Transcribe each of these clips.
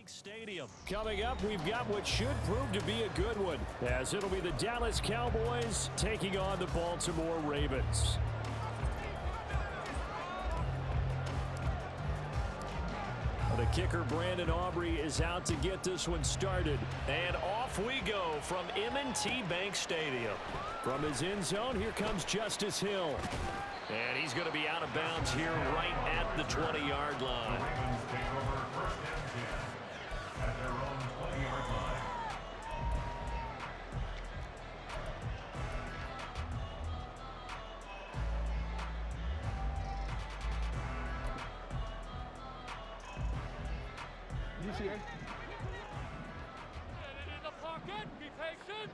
Bank Stadium. Coming up, we've got what should prove to be a good one, as it'll be the Dallas Cowboys taking on the Baltimore Ravens. The kicker, Brandon Aubrey, is out to get this one started. And off we go from M&T Bank Stadium. From his end zone, here comes Justice Hill. And he's going to be out of bounds here right at the 20-yard line. At their own 20-yard line. You see it? In the pocket, be patient.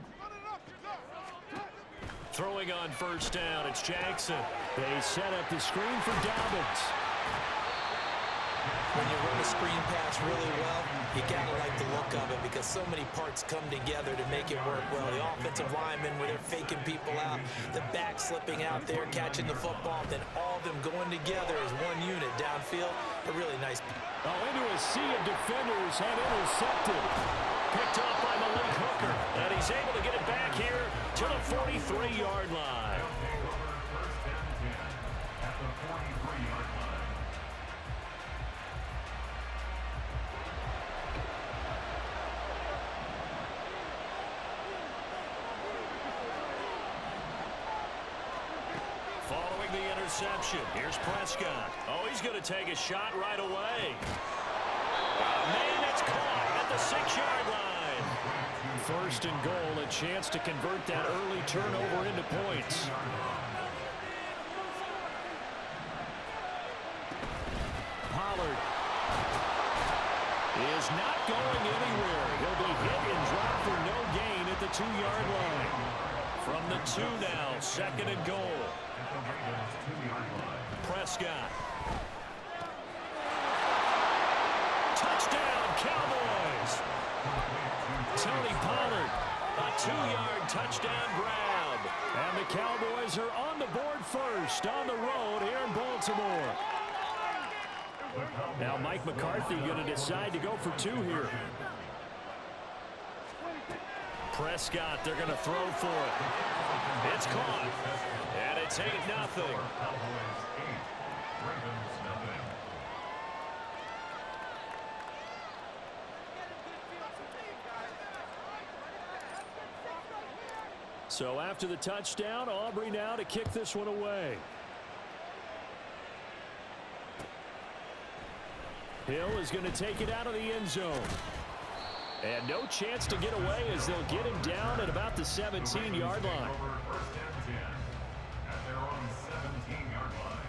Throwing on first down, it's Jackson. They set up the screen for Dobbins. When you run a screen pass really well, you gotta like the look of it because so many parts come together to make it work well. The offensive linemen, where they're faking people out, the back slipping out there, catching the football, then all of them going together as one unit downfield. A really nice. Into a sea of defenders and intercepted. Picked off by Malik Hooker, and he's able to get it back here to the 43-yard line. At the 43-yard line. Following the interception, here's Prescott. Oh, he's going to take a shot right away. Man, it's caught at the 6-yard line. First and goal, a chance to convert that early turnover into points. Pollard is not going anywhere. He'll be hit and dropped for no gain at the 2-yard line. From the 2 now, second and goal. At the Ravens 2-yard line. Prescott. Touchdown, Cowboys. Tony Pollard. A 2-yard touchdown grab. And the Cowboys are on the board first on the road here in Baltimore. Now Mike McCarthy going to decide to go for 2 here. Prescott, they're going to throw for it. It's caught. And it's 8-0. Cowboys 8, Ravens nothing. So after the touchdown, Aubrey now to kick this one away. Hill is going to take it out of the end zone. And no chance to get away as they'll get him down at about the 17-yard line. First and 10 at their own 17-yard line.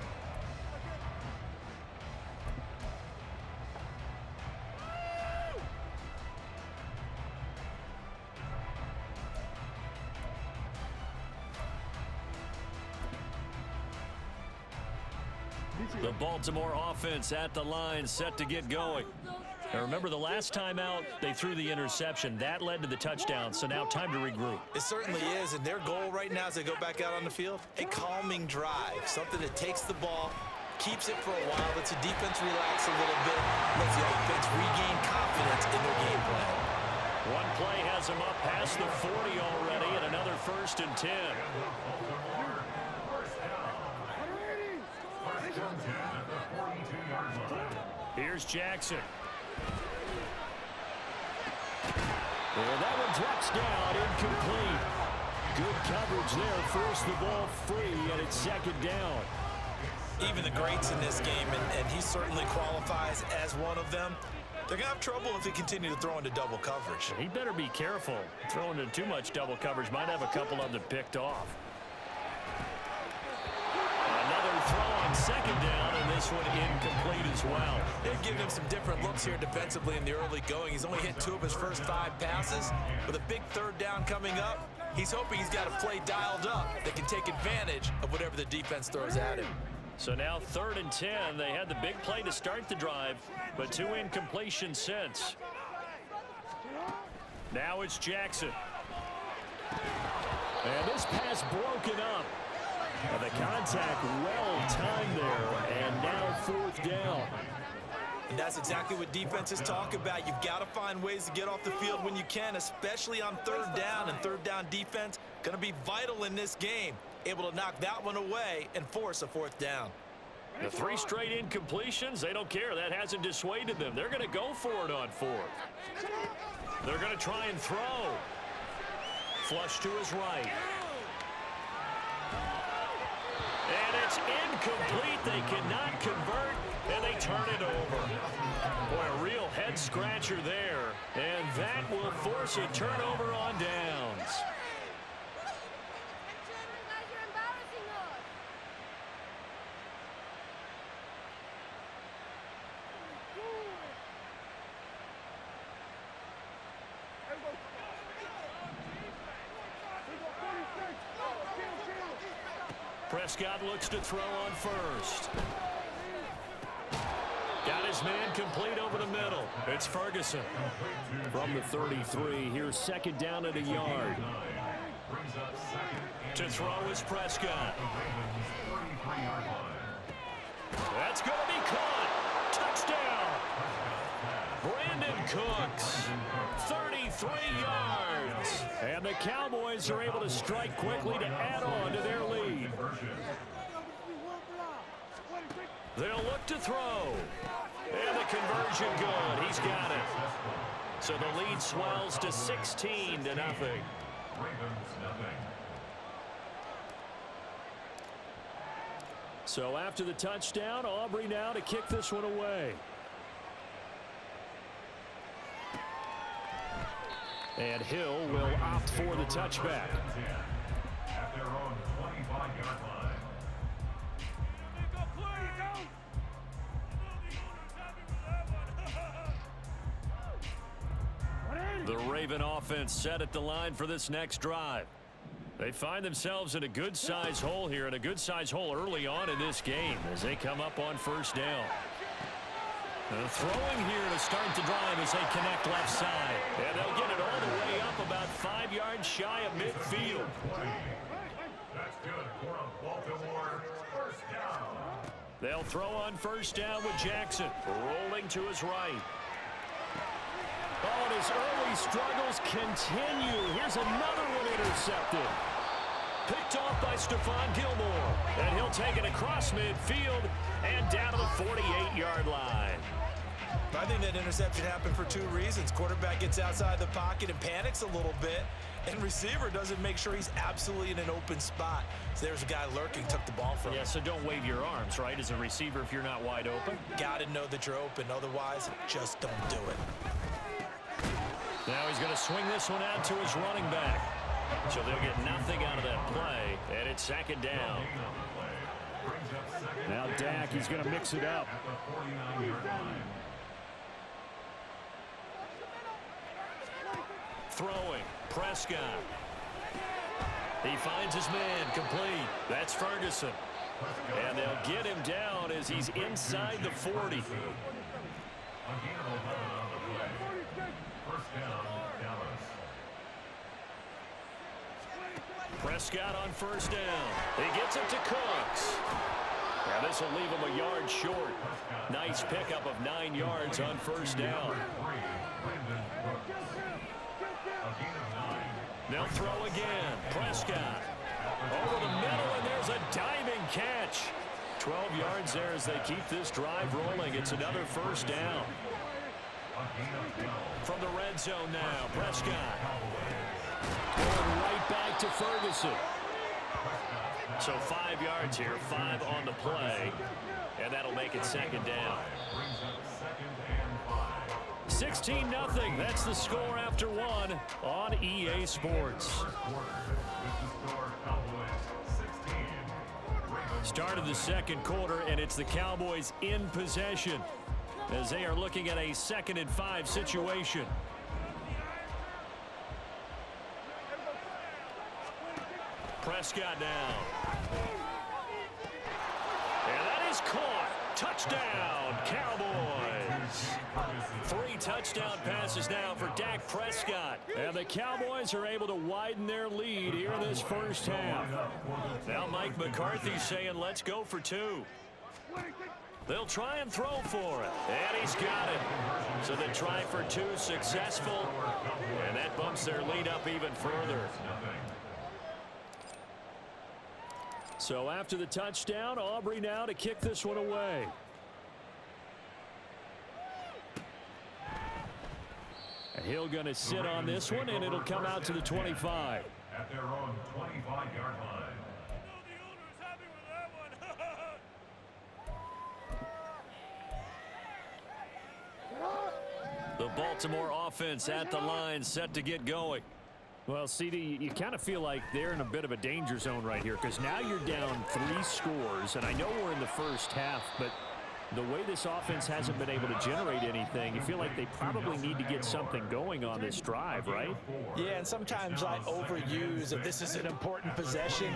The Baltimore offense at the line, set to get going. Now remember, the last time out, they threw the interception. That led to the touchdown, so now time to regroup. It certainly is, and their goal right now as they go back out on the field, a calming drive, something that takes the ball, keeps it for a while, lets the defense relax a little bit, lets the offense regain confidence in their game plan. One play has them up past the 40 already, and another first and 10. First and 10 at the 42-yard line. Here's Jackson. And that one drops down, incomplete. Good coverage there, forced the ball free, and it's second down. Even the greats in this game, and he certainly qualifies as one of them, they're going to have trouble if they continue to throw into double coverage. He better be careful. Throwing into too much double coverage might have a couple of them picked off. Another throw on second down, and this one incomplete as well. They've given him some different looks here defensively in the early going. He's only hit 2 of his first 5 passes. With a big third down coming up, he's hoping he's got a play dialed up that can take advantage of whatever the defense throws at him. So now 3rd and 10. They had the big play to start the drive, but 2 incompletions since. Now it's Jackson. And this pass broken up. And the contact well timed there, and now 4th down. And that's exactly what defenses talk about. You've got to find ways to get off the field when you can, especially on third down. And third down defense going to be vital in this game. Able to knock that one away and force a fourth down. The 3 straight incompletions, they don't care. That hasn't dissuaded them. They're going to go for it on 4th. They're going to try and throw. Flush to his right. And it's incomplete. They cannot convert, and they turn it over. Boy, a real head-scratcher there. And that will force a turnover on downs. Prescott looks to throw on first. Got his man complete over the middle. It's Ferguson. From the 33, here's second down at a yard. To throw is Prescott. That's going to be caught. Touchdown. Brandon Cooks, 33 yards. And the Cowboys are able to strike quickly to add on to their lead. They'll look to throw. And the conversion good. He's got it. So the lead swells to 16-0. So after the touchdown, Aubrey now to kick this one away. And Hill will opt for the touchback. At their own 25-yard line. The Raven offense set at the line for this next drive. They find themselves in a good-sized hole here, and a good-sized hole early on in this game as they come up on first down. Throwing here to start the drive as they connect left side. And they'll get it all the way up about 5 yards shy of midfield. That's good for a Baltimore first down. They'll throw on first down with Jackson, rolling to his right. Oh, and his early struggles continue. Here's another one intercepted. Picked off by Stephon Gilmore. And he'll take it across midfield and down to the 48-yard line. I think that interception happened for 2 reasons. Quarterback gets outside the pocket and panics a little bit. And receiver doesn't make sure he's absolutely in an open spot. So there's a guy lurking, took the ball from him. Yeah, so don't wave your arms, right, as a receiver if you're not wide open. Got to know that you're open. Otherwise, just don't do it. Now he's going to swing this one out to his running back. So they'll get nothing out of that play, and it's second down. Now Dak, he's going to mix it up. Throwing, Prescott. He finds his man complete. That's Ferguson. And they'll get him down as he's inside the 40. Prescott on first down. He gets it to Cooks. Now this will leave him a yard short. Nice pickup of 9 yards on first down. They'll throw again. Prescott over the middle, and there's a diving catch. 12 yards there as they keep this drive rolling. It's another first down. From the red zone now, Prescott. Going right back to Ferguson. So 5 yards here, 5 on the play, and that'll make it second down. 16-0. That's the score after 1 on EA Sports. Start of the second quarter, and it's the Cowboys in possession as they are looking at a 2nd and 5 situation. Prescott now. And that is caught. Touchdown, Cowboys. 3 touchdown passes now for Dak Prescott. And the Cowboys are able to widen their lead here in this first half. Now Mike McCarthy saying, let's go for 2. They'll try and throw for it. And he's got it. So they try for 2 successful. And that bumps their lead up even further. So after the touchdown, Aubrey now to kick this one away. And he'll going to sit on this one, and it'll come out to the 25. At their own 25-yard line. The Baltimore offense at the line, set to get going. Well, CD, you kind of feel like they're in a bit of a danger zone right here because now you're down 3 scores, and I know we're in the first half, but the way this offense hasn't been able to generate anything, you feel like they probably need to get something going on this drive, right? Yeah, and sometimes I overuse that this is an important possession,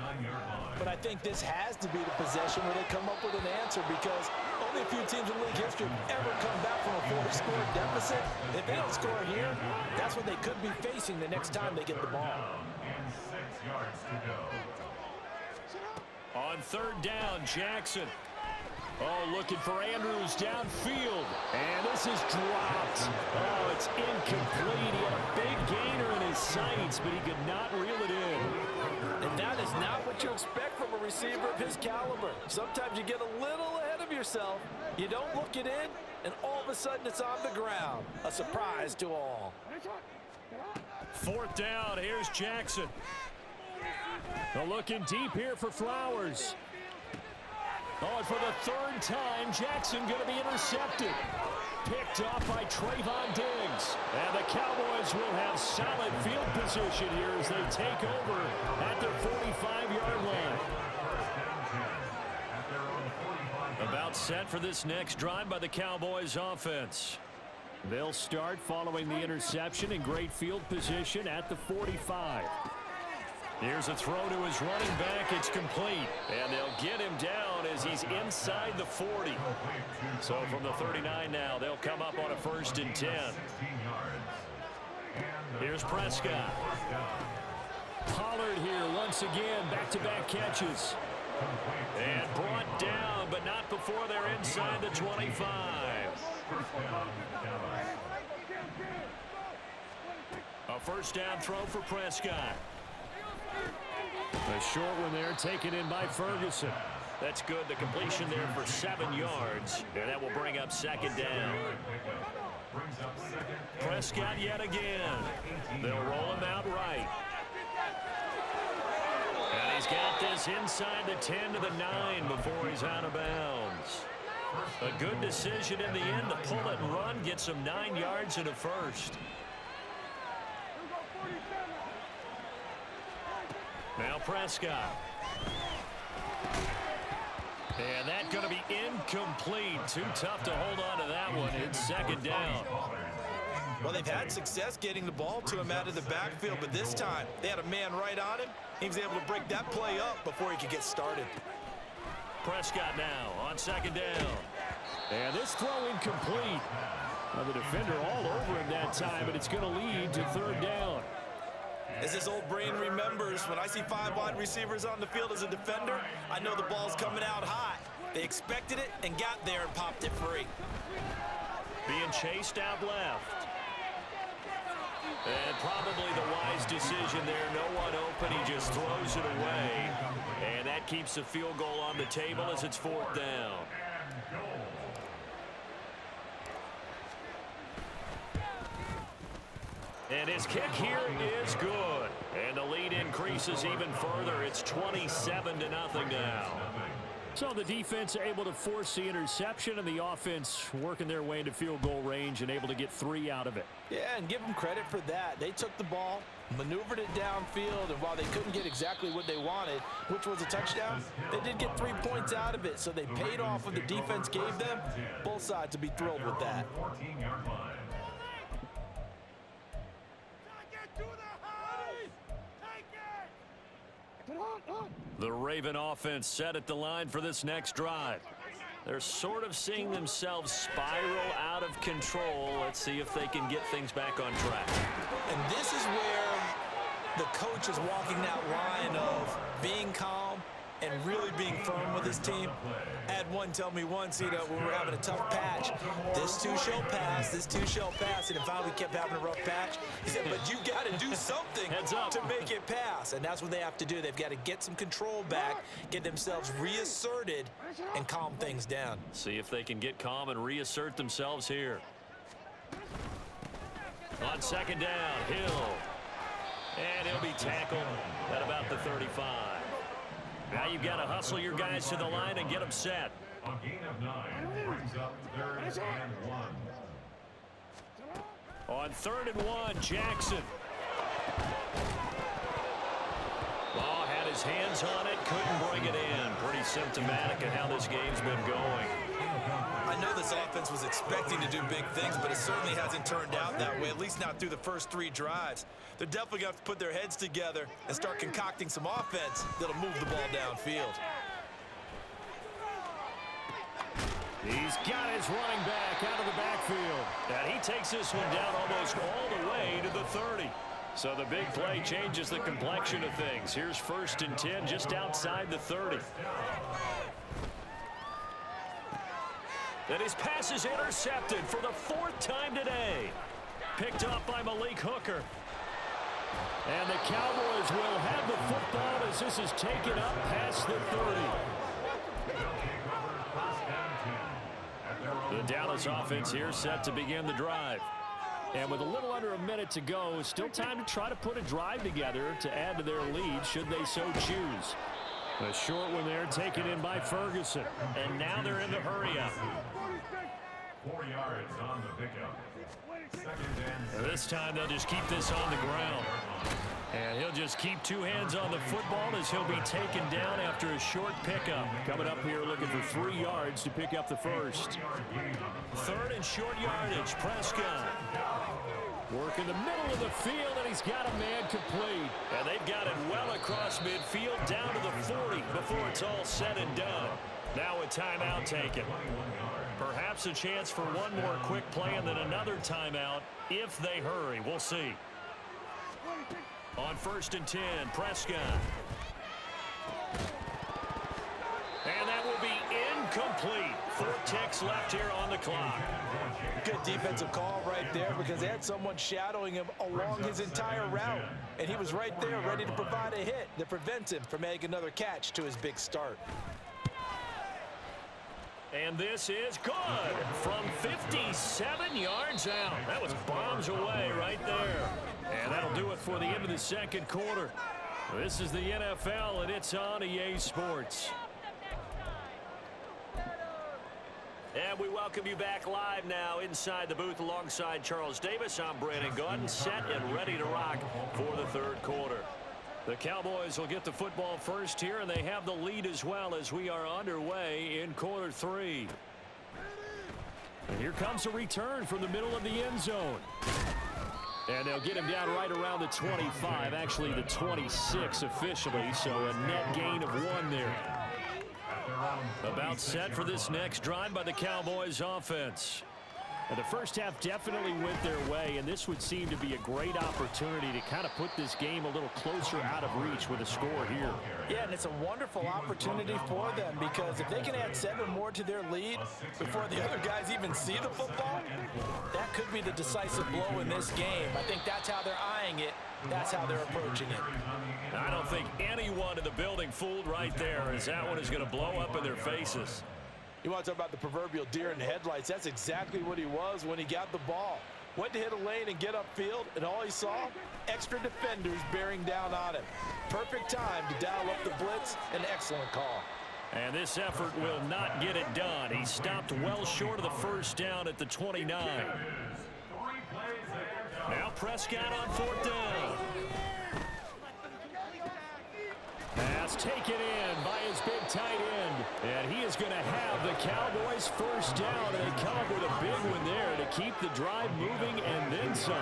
but I think this has to be the possession where they come up with an answer because only a few teams in league history have ever come back from a 4-score deficit. If they don't score here, that's what they could be facing the next time they get the ball. And 6 yards to go. On 3rd down, Jackson. Oh, looking for Andrews downfield. And this is dropped. Oh, it's incomplete. He had a big gainer in his sights, but he could not reel it in. And that is not what you expect from a receiver of his caliber. Sometimes you get a little ahead of yourself. You don't look it in, and all of a sudden it's on the ground. A surprise to all. 4th down, here's Jackson. They're looking deep here for Flowers. Oh, and for the 3rd time, Jackson going to be intercepted. Picked off by Trayvon Diggs. And the Cowboys will have solid field position here as they take over at their 45-yard line. About set for this next drive by the Cowboys offense. They'll start following the interception in great field position at the 45. Here's a throw to his running back. It's complete. And they'll get him down as he's inside the 40. So from the 39 now, they'll come up on a 1st and 10. Here's Prescott. Pollard here once again, back-to-back catches. And brought down, but not before they're inside the 25. A 1st down throw for Prescott. A short one there, taken in by Ferguson. That's good. The completion there for 7 yards. And that will bring up 2nd down. Prescott yet again. They'll roll him out right. And he's got this inside the 10 to the 9 before he's out of bounds. A good decision in the end to pull it and run, get some 9 yards and a 1st. Now Prescott. And that's going to be incomplete. Too tough to hold on to that one. It's 2nd down. Well, they've had success getting the ball to him out of the backfield, but this time they had a man right on him. He was able to break that play up before he could get started. Prescott now on 2nd down. And this throw incomplete. Well, the defender all over him that time, but it's going to lead to 3rd down. As his old brain remembers, when I see 5 wide receivers on the field as a defender, I know the ball's coming out hot. They expected it and got there and popped it free. Being chased out left. And probably the wise decision there. No one open. He just throws it away. And that keeps the field goal on the table as it's 4th down. And his kick here is good. And the lead increases even further. It's 27-0 now. So the defense able to force the interception, and the offense working their way into field goal range and able to get 3 out of it. Yeah, and give them credit for that. They took the ball, maneuvered it downfield, and while they couldn't get exactly what they wanted, which was a touchdown, they did get 3 points out of it, so they paid off what the defense gave them. Both sides will be thrilled with that. 14-yard line. The Raven offense set at the line for this next drive. They're sort of seeing themselves spiral out of control. Let's see if they can get things back on track. And this is where the coach is walking that line of being calm and really being firm with his team. I had one tell me once, when we were having a tough patch, this too shall pass, this too shall pass, and then finally we kept having a rough patch. He said, but you got to do something to make it pass, and that's what they have to do. They've got to get some control back, get themselves reasserted, and calm things down. See if they can get calm and reassert themselves here. On second down, Hill. And he'll be tackled at about the 35. Now you've got to hustle your guys to the line and get them set. A gain of 9 brings up 3rd and 1. On 3rd and 1, Jackson. Ball had his hands on it, couldn't bring it in. Pretty symptomatic of how this game's been going. I know this offense was expecting to do big things, but it certainly hasn't turned out that way, at least not through the first 3 drives. They're definitely going to have to put their heads together and start concocting some offense that'll move the ball downfield. He's got his running back out of the backfield. And he takes this one down almost all the way to the 30. So the big play changes the complexion of things. Here's 1st and 10 just outside the 30. And his pass is intercepted for the 4th time today. Picked up by Malik Hooker. And the Cowboys will have the football as this is taken up past the 30. The Dallas offense here set to begin the drive. And with a little under a minute to go, still time to try to put a drive together to add to their lead should they so choose. A short one there taken in by Ferguson. And now they're in the hurry-up. 4 yards on the pickup. 2nd and 6. This time they'll just keep this on the ground. And he'll just keep 2 hands on the football as he'll be taken down after a short pickup. Coming up here looking for 3 yards to pick up the first. 3rd and short yardage, Prescott. Work in the middle of the field, and he's got a man complete. And they've got it well across midfield down to the 40 before it's all said and done. Now a timeout taken. Perhaps a chance for one more quick play and then another timeout if they hurry. We'll see. On 1st and 10, Prescott. And that will be incomplete. 4 ticks left here on the clock. Good defensive call right there because they had someone shadowing him along his entire route. And he was right there ready to provide a hit that prevents him from making another catch to his big start. And this is good from 57 yards out. That was bombs away right there. And that'll do it for the end of the 2nd quarter. This is the NFL, and it's on EA Sports. And we welcome you back live now inside the booth alongside Charles Davis. I'm Brandon Gaudin, set and ready to rock for the 3rd quarter. The Cowboys will get the football first here, and they have the lead as well as we are underway in quarter 3. And here comes a return from the middle of the end zone. And they'll get him down right around the 25, actually the 26 officially, so a net gain of 1 there. About set for this next drive by the Cowboys offense. And the first half definitely went their way, and this would seem to be a great opportunity to kind of put this game a little closer out of reach with a score here. Yeah, and it's a wonderful opportunity for them because if they can add 7 more to their lead before the other guys even see the football, that could be the decisive blow in this game. I think that's how they're eyeing it. That's how they're approaching it. I don't think anyone in the building fooled right there as that one is going to blow up in their faces. You want to talk about the proverbial deer in the headlights. That's exactly what he was when he got the ball. Went to hit a lane and get upfield, and all he saw, extra defenders bearing down on him. Perfect time to dial up the blitz. An excellent call. And this effort will not get it done. He stopped well short of the first down at the 29. Now Prescott on 4th down. Pass taken in by his big tight end. And he is going to have the Cowboys first down. And they come up with a big one there to keep the drive moving and then some.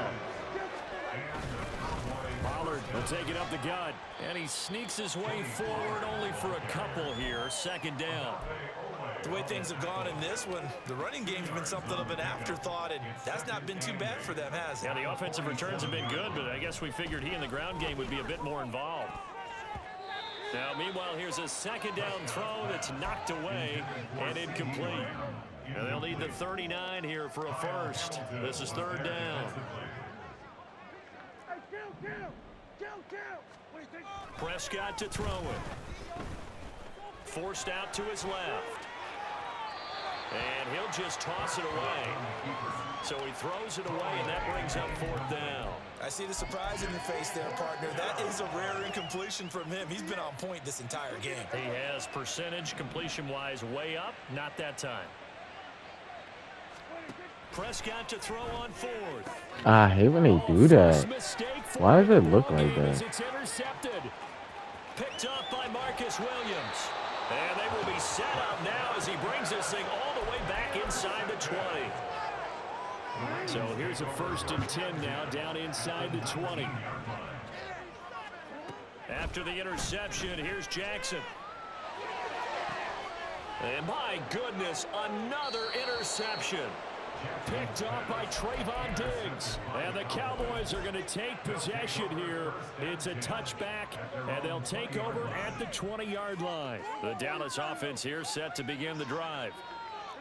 Pollard will take it up the gut. And he sneaks his way forward only for a couple here. 2nd down. The way things have gone in this one, the running game's been something of an afterthought, and that's not been too bad for them, has it? Yeah, the offensive returns have been good, but I guess we figured he in the ground game would be a bit more involved. Now, meanwhile, here's a second down throw that's knocked away and incomplete. And they'll need the 39 here for a first. This is third down. Prescott to throw it. Forced out to his left. And he'll just toss it away. So he throws it away, and that brings up fourth down. I see the surprise in your face there, partner. That is a rare incompletion from him. He's been on point this entire game. He has percentage completion-wise way up. Not that time. Prescott to throw on fourth. I hate when they do that. Why does it look like that? It's intercepted. Picked up by Marcus Williams. And they will be set up now as he brings this thing all the way back inside the 20. So here's a 1st and 10 now down inside the 20. After the interception, here's Jackson. And my goodness, another interception. Picked up by Trayvon Diggs. And the Cowboys are going to take possession here. It's a touchback, and they'll take over at the 20-yard line. The Dallas offense here set to begin the drive.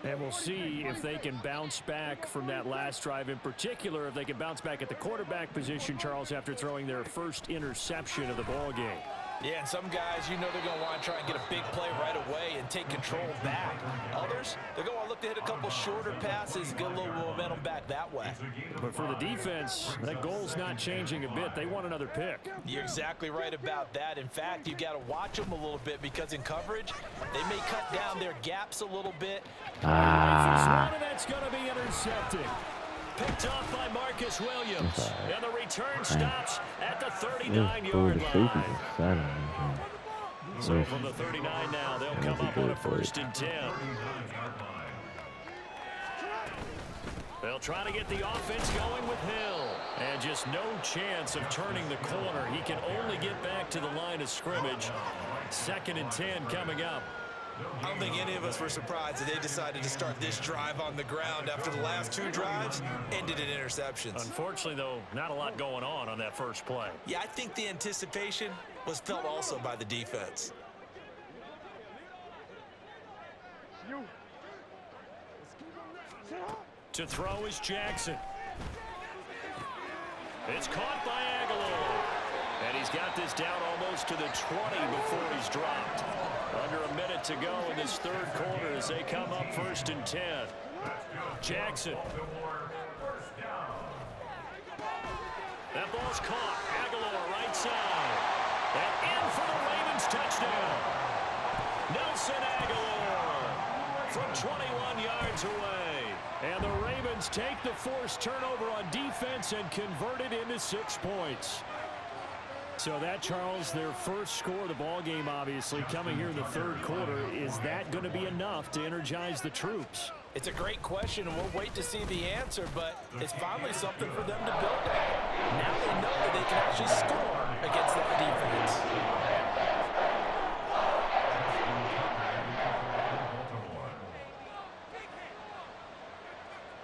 And we'll see if they can bounce back from that last drive. In particular, if they can bounce back at the quarterback position, Charles, after throwing their first interception of the ball game. Yeah, and some guys, you know they're going to want to try and get a big play right away and take control back. Others, they're going to want to look to hit a couple shorter passes, get a little momentum back that way. But for the defense, that goal's not changing a bit. They want another pick. You're exactly right about that. In fact, you've got to watch them a little bit because in coverage, they may cut down their gaps a little bit. That's going to be intercepted. Picked off by Marcus Williams. And the return stops at the 39-yard line. So from the 39 now, they'll come up on a 1st and 10. They'll try to get the offense going with Hill. And just no chance of turning the corner. He can only get back to the line of scrimmage. 2nd and 10 coming up. I don't think any of us were surprised that they decided to start this drive on the ground after the last 2 drives ended in interceptions. Unfortunately, though, not a lot going on that first play. Yeah, I think the anticipation was felt also by the defense. To throw is Jackson. It's caught by Aguilar. And he's got this down almost to the 20 before he's dropped. Under a minute to go in this 3rd quarter as they come up 1st and 10. Jackson. That ball's caught. Aguilar right side. And in for the Ravens touchdown. Nelson Aguilar from 21 yards away. And the Ravens take the forced turnover on defense and convert it into 6 points. So that, Charles, their first score of the ball game, obviously, coming here in the 3rd quarter. Is that going to be enough to energize the troops? It's a great question, and we'll wait to see the answer, but it's finally something for them to build on. Now they know that they can actually score against that defense.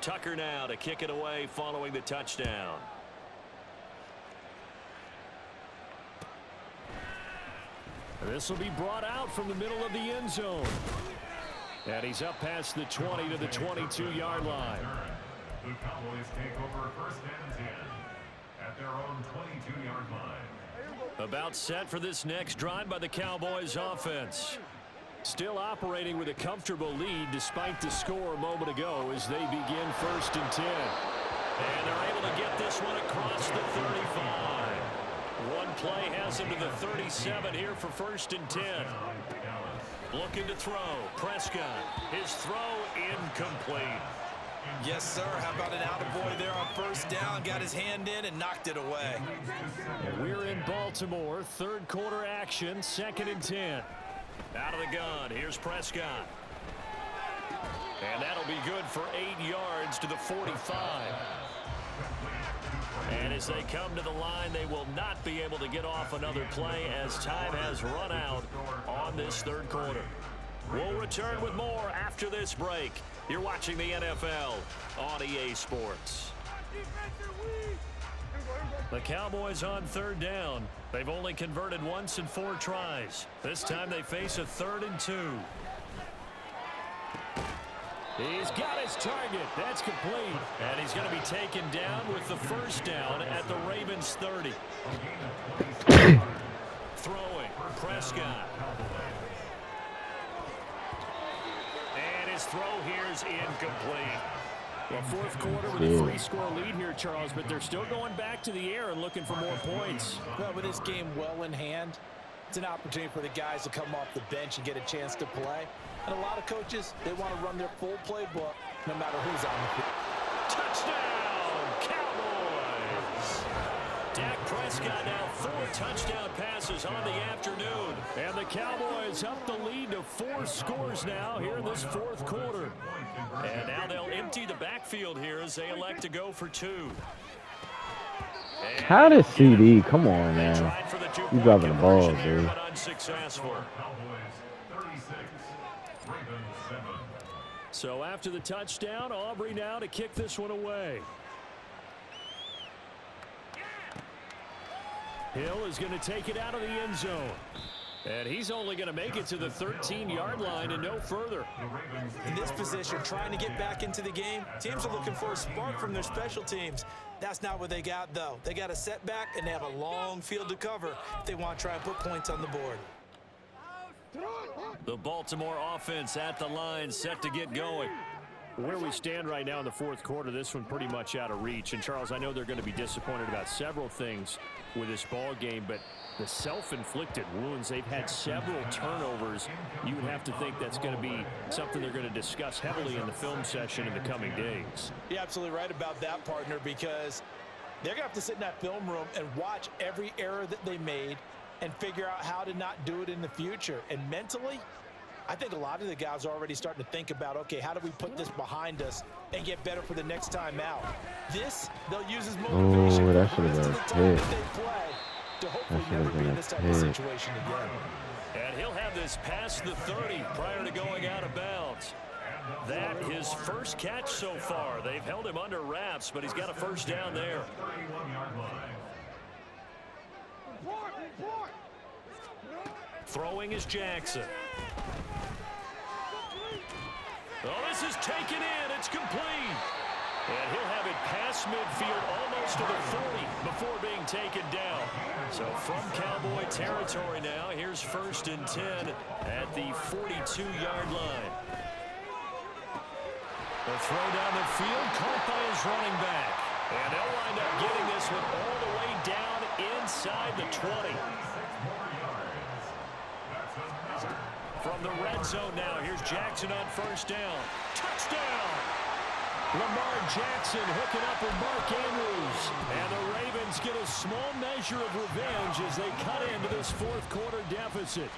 Tucker now to kick it away following the touchdown. This will be brought out from the middle of the end zone. And he's up past the 20 to the 22-yard line. The Cowboys take over 1st and 10 at their own 22-yard line. About set for this next drive by the Cowboys offense. Still operating with a comfortable lead despite the score a moment ago as they begin 1st and 10. And they're able to get this one across the 35. One play has him to the 37 here for 1st and 10. Looking to throw. Prescott. His throw incomplete. Yes, sir. How about an attaboy there on 1st down? Got his hand in and knocked it away. We're in Baltimore. 3rd quarter action. 2nd and 10. Out of the gun. Here's Prescott. And that'll be good for 8 yards to the 45. And as they come to the line, they will not be able to get off another play as time has run out on this 3rd quarter. We'll return with more after this break. You're watching the NFL on EA Sports. The Cowboys on 3rd down. They've only converted once in 4 tries. This time they face a 3rd and 2. He's got his target. That's complete. And he's going to be taken down with the 1st down at the Ravens 30. Throwing, Prescott. And his throw here is incomplete. Well, 4th quarter with a 3-score lead here, Charles, but they're still going back to the air and looking for more points. Well, with this game well in hand, it's an opportunity for the guys to come off the bench and get a chance to play. And a lot of coaches, they want to run their full playbook no matter who's on the field. Touchdown, Cowboys! Dak Prescott now 4 touchdown passes on the afternoon. And the Cowboys up the lead to 4 scores now here in this 4th quarter. And now they'll empty the backfield here as they elect to go for 2. How did CD? Come on, man. You dropping the ball, dude. Unsuccessful. So after the touchdown, Aubrey now to kick this one away. Hill is going to take it out of the end zone. And he's only going to make it to the 13-yard line and no further. In this position, trying to get back into the game, teams are looking for a spark from their special teams. That's not what they got, though. They got a setback, and they have a long field to cover if they want to try and put points on the board. The Baltimore offense at the line, set to get going. Where we stand right now in the 4th quarter, this one pretty much out of reach. And, Charles, I know they're going to be disappointed about several things with this ball game, but the self-inflicted wounds, they've had several turnovers. You would have to think that's going to be something they're going to discuss heavily in the film session in the coming days. You're absolutely right about that, partner, because they're going to have to sit in that film room and watch every error that they made and figure out how to not do it in the future. And mentally, I think a lot of the guys are already starting to think about, okay, how do we put this behind us and get better for the next time out? This, they'll use as motivation Oh, that for should the rest have of the been a time that pick. they play to hopefully That should never have be been in a this type of pick. situation again. And he'll have this past the 30 prior to going out of bounds. That his first catch so far. They've held him under wraps, but he's got a 1st down there. Throwing is Jackson. Oh, this is taken in. It's complete. And he'll have it past midfield almost to the 40 before being taken down. So from Cowboy territory now, here's 1st and 10 at the 42-yard line. The throw down the field, caught by his running back. And they'll wind up getting this one all the way down inside the 20. From the red zone now, here's Jackson on 1st down. Touchdown! Lamar Jackson hooking up with Mark Andrews. And the Ravens get a small measure of revenge as they cut into this 4th quarter deficit.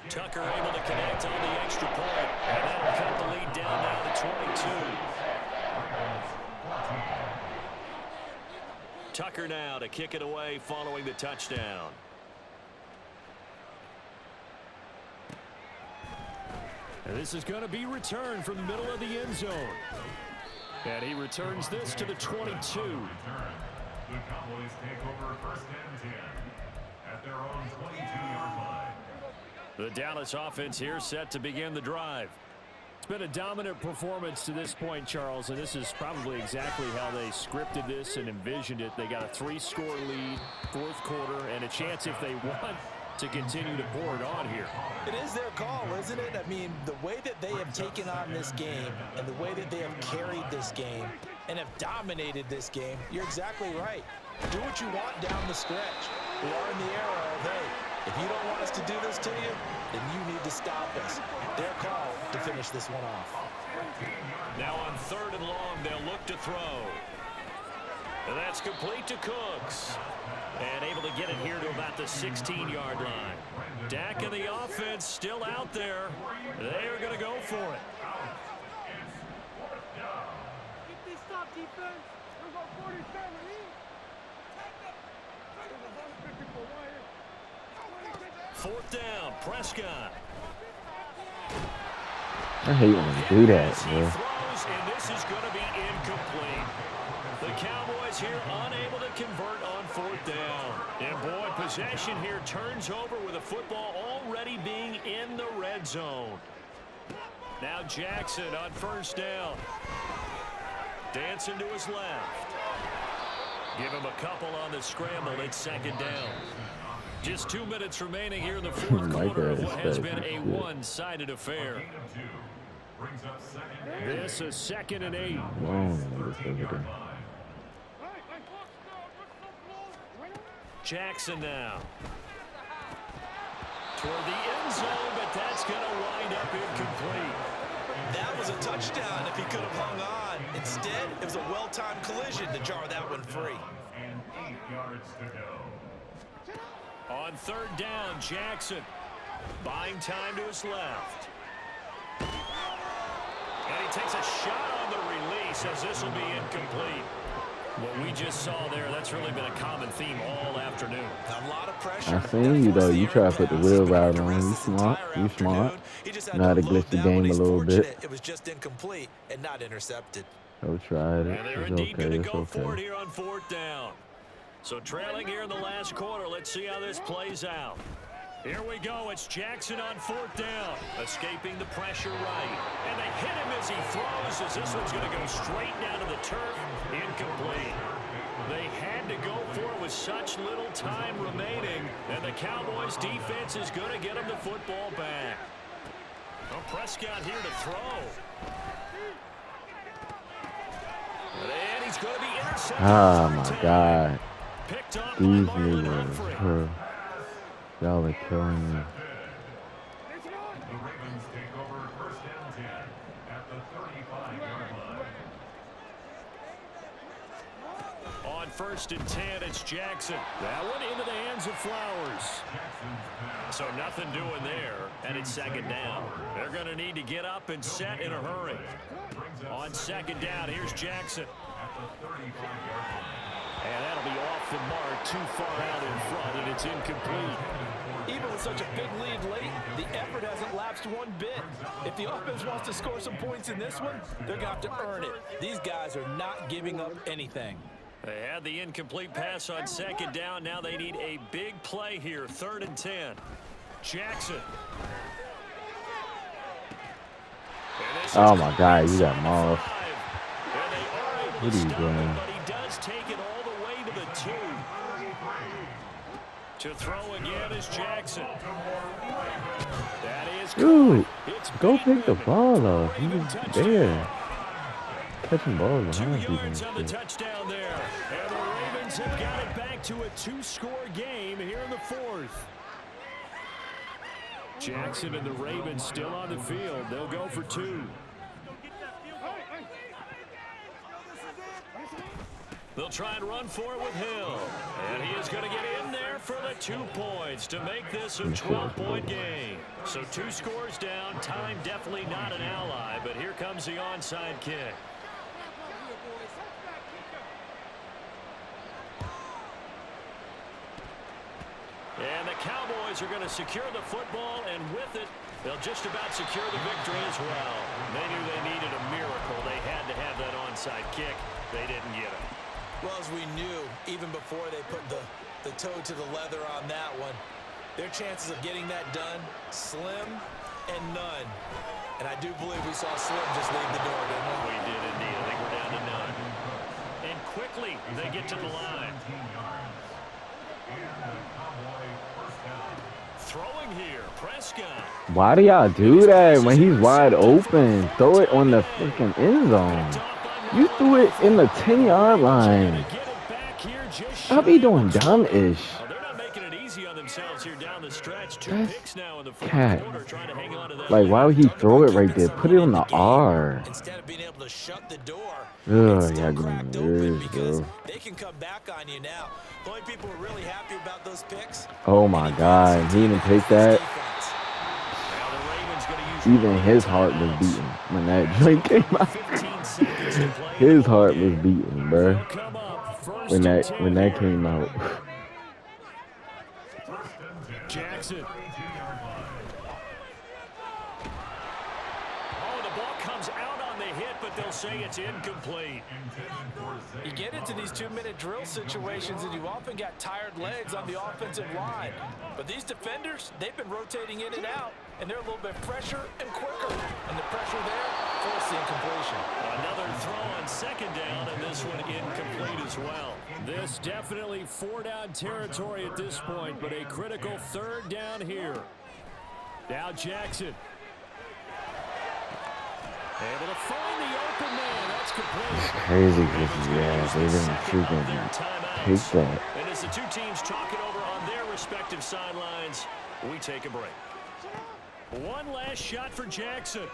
Tucker able to connect on the extra point. And that'll cut the lead down now to 22. Tucker now to kick it away following the touchdown. And this is going to be returned from the middle of the end zone. And he returns this to the 22. The Cowboys take over 1st and 10 at their own 22-yard line. The Dallas offense here set to begin the drive. It's been a dominant performance to this point, Charles, and this is probably exactly how they scripted this and envisioned it. They got a 3-score lead, 4th quarter, and a chance if they want to continue to pour it on here. It is their call, isn't it? I mean, the way that they have taken on this game and the way that they have carried this game and have dominated this game, you're exactly right. Do what you want down the stretch. We are in the era of, hey, if you don't want us to do this to you, then you need to stop us. Their call to finish this one off. Now on 3rd and long, they'll look to throw. And that's complete to Cooks. And able to get it here to about the 16-yard line. Dak and the offense still out there. They are going to go for it. Get this stop, defense. We've got 47 4th down, Prescott. I hate when they do that, He bro. throws, and this is going to be incomplete. The Cowboys here unable to convert on 4th down. And boy, possession here turns over with the football already being in the red zone. Now Jackson on 1st down. Dancing to his left. Give him a couple on the scramble. It's 2nd down. Just 2 minutes remaining here in the 4th quarter of what has been a one-sided affair. This is 2nd and 8. Jackson now. Toward the end zone, but that's going to wind up incomplete. That was a touchdown if he could have hung on. Instead, it was a well-timed collision to jar that one free. And 8 yards to go. On 3rd down, Jackson buying time to his left. And he takes a shot on the release as this will be incomplete. What we just saw there, that's really been a common theme all afternoon. A lot of pressure. I seen you, though. You try to put the wheel right on. You smart. You smart. Know how to glitch the game a little bit. It was just incomplete and not intercepted. Go try it. And they're It's indeed going okay. to It's go for it okay. here on 4th down. So trailing here in the last quarter. Let's see how this plays out. Here we go. It's Jackson on 4th down. Escaping the pressure right. And they hit him as he throws, as this one's going to go straight down to the turf. Incomplete. They had to go for it with such little time remaining. And the Cowboys defense is going to get him the football back. Well, Prescott here to throw. And he's going to be intercepted. Oh, my God. Picked off by These Marlon Humphrey. niggas. Y'all are killing me. The Ravens take over 1st and 10 at the 35-yard line. On 1st and 10, it's Jackson. That one into the hands of Flowers. So nothing doing there, and it's 2nd down. They're going to need to get up and set in a hurry. On 2nd down, here's Jackson. And that'll be off the mark, too far out in front, and it's incomplete. Even with such a big lead late, the effort hasn't lapsed one bit. If the offense wants to score some points in this one, they're going to have to earn it. These guys are not giving up anything. They had the incomplete pass on 2nd down. Now they need a big play here, 3rd and 10. Jackson. Oh, my God. You got Moss. What are you doing? But he does take it all the way to the 2. To throw again is Jackson. That is Dude, it's go pick the Bateman. ball up. You Raven was touchdown. there. Catching balls 2 behind people yards and on the shit. touchdown there. And the Ravens have got it back to a 2-score game here in the 4th. Jackson and the Ravens still on the field. They'll go for 2. They'll try and run for it with Hill. And he is going to get in there for the 2 points to make this a 12-point game. So 2 scores down. Time definitely not an ally, but here comes the onside kick. And the Cowboys are going to secure the football, and with it, they'll just about secure the victory as well. They knew they needed a miracle. They had to have that onside kick. They didn't get it. Well, as we knew, even before they put the toe to the leather on that one, their chances of getting that done, slim and none. And I do believe we saw Slim just leave the door, didn't we? We did indeed. I think we're down to none. And quickly, they get to the line. Throwing here, Prescott. Why do y'all do that when he's wide open? Throw it on the freaking end zone. You threw it in the 10-yard line. I'll be doing dumb-ish. They're not making it easy on themselves here down the stretch. 2 That's picks now in the 4th cat. quarter, trying to hang on to that Like, lead. why would he throw it right there? Put it on the R. Instead of being able to shut the door, Ugh, it's still y'all cracked getting open nerves, because bro. they can come back on you now. The only people who are really happy about those picks. Oh, my God. He didn't take that. Defense. Now the Ravens going to use Even his heart was beating when that joint came out. 15 seconds to play. His heart was beating, bro. They'll come up first When and that 10 here. came out. Jackson. Oh, the ball comes out on the hit, but they'll say it's It's incomplete. You get into these 2-minute drill situations, and you've often got tired legs on the offensive line. But these defenders, they've been rotating in and out, and they're a little bit fresher and quicker. And the pressure there forced the incompletion. Another throw on second down, and this one incomplete as well. This definitely 4-down territory at this point, but a critical 3rd down here. Now Jackson. Able to find the open man. That's complete. It's crazy because, yeah, they didn't freaking take that. And as the two teams talk it over on their respective sidelines, we take a break. One last shot for Jackson.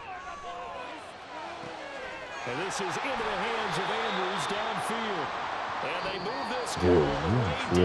And this is into the hands of Andrews downfield. And they move this Dude, way